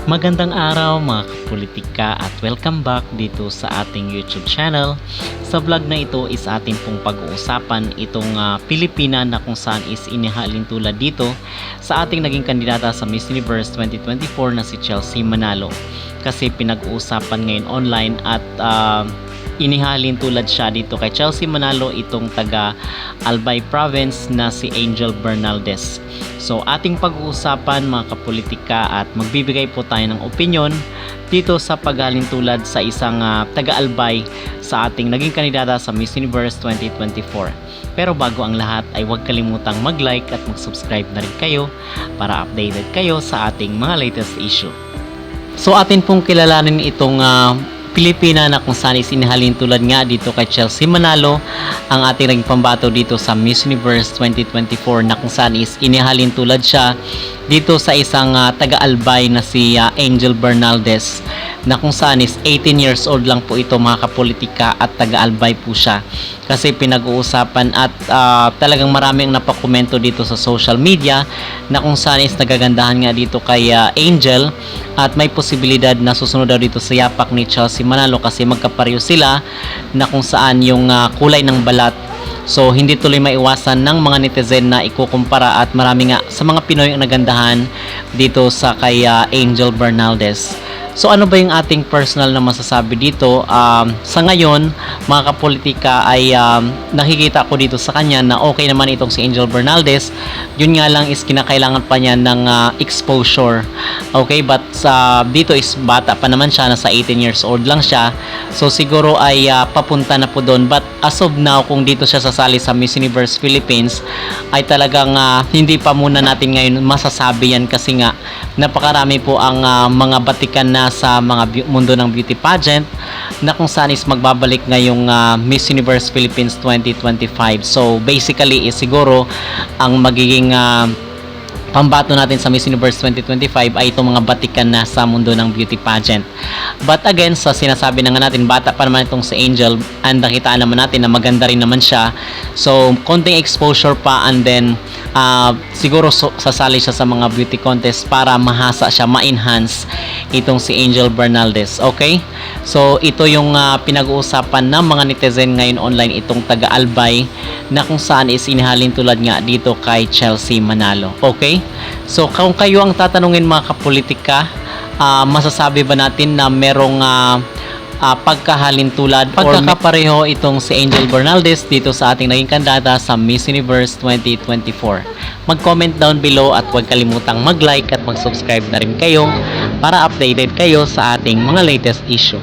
Magandang araw mga kapolitika at welcome back dito sa ating YouTube channel. Sa vlog na ito is ating pong pag-uusapan itong Pilipina na kung saan is inihalin tulad dito sa ating naging kandidata sa Miss Universe 2024 na si Chelsea Manalo. Kasi pinag-uusapan ngayon online at inihalin tulad siya dito kay Chelsea Manalo itong taga Albay Province na si Angel Bernaldez. So ating pag-uusapan mga kapolitika at magbibigay po tayo ng opinion dito sa paghalin tulad sa isang taga-Albay sa ating naging kandidata sa Miss Universe 2024. Pero bago ang lahat ay huwag kalimutang mag-like at mag-subscribe na rin kayo para updated kayo sa ating mga latest issue. So atin pong kilalanin itong Pilipina na kung saan is inihalin tulad nga dito kay Chelsea Manalo ang ating naging pambato dito sa Miss Universe 2024 na kung saan is inihalin tulad siya dito sa isang taga-Albay na si Angel Bernaldez na kung saan is 18 years old lang po ito mga kapolitika at taga-Albay po siya kasi pinag-uusapan at talagang maraming napakomento dito sa social media na kung saan is nagagandahan nga dito kay Angel at may posibilidad na susunod daw dito sa yapak ni Chelsea Manalo kasi magkapareho sila na kung saan yung kulay ng balat. So hindi tuloy maiwasan ng mga netizen na ikukumpara at marami nga sa mga Pinoy ang nagandahan dito sa kay Angel Bernaldez. So ano ba yung ating personal na masasabi dito? Sa ngayon, mga kapolitika ay nakikita ko dito sa kanya na okay naman itong si Angel Bernaldez. Yun nga lang is kinakailangan pa niya ng exposure. Okay, but dito is bata pa naman siya, nasa 18 years old lang siya. So siguro ay papunta na po doon. But as of now, kung dito siya sasali sa Miss Universe Philippines, ay talagang hindi pa muna natin ngayon masasabi yan kasi nga napakarami po ang mga batikan na sa mga mundo ng beauty pageant na kung saan is magbabalik ngayong Miss Universe Philippines 2025. So basically is siguro ang magiging pambato natin sa Miss Universe 2025 ay itong mga batikan na sa mundo ng beauty pageant. But again, sa sinasabi na nga natin, bata pa naman itong si Angel and nakitaan naman natin na maganda rin naman siya. So, konting exposure pa and then siguro sasali siya sa mga beauty contest para mahasa siya, ma-enhance itong si Angel Bernaldez. Okay? So, ito yung pinag-uusapan ng mga netizen ngayon online itong taga-Albay na kung saan is inihalin tulad nga dito kay Chelsea Manalo. Okay? So, kung kayo ang tatanungin mga kapolitika, masasabi ba natin na merong pagkahalin tulad, pagkakapareho itong si Angel Bernaldez dito sa ating naging kandidata sa Miss Universe 2024? Mag-comment down below at huwag kalimutang mag-like at mag-subscribe na rin kayo para updated kayo sa ating mga latest issue.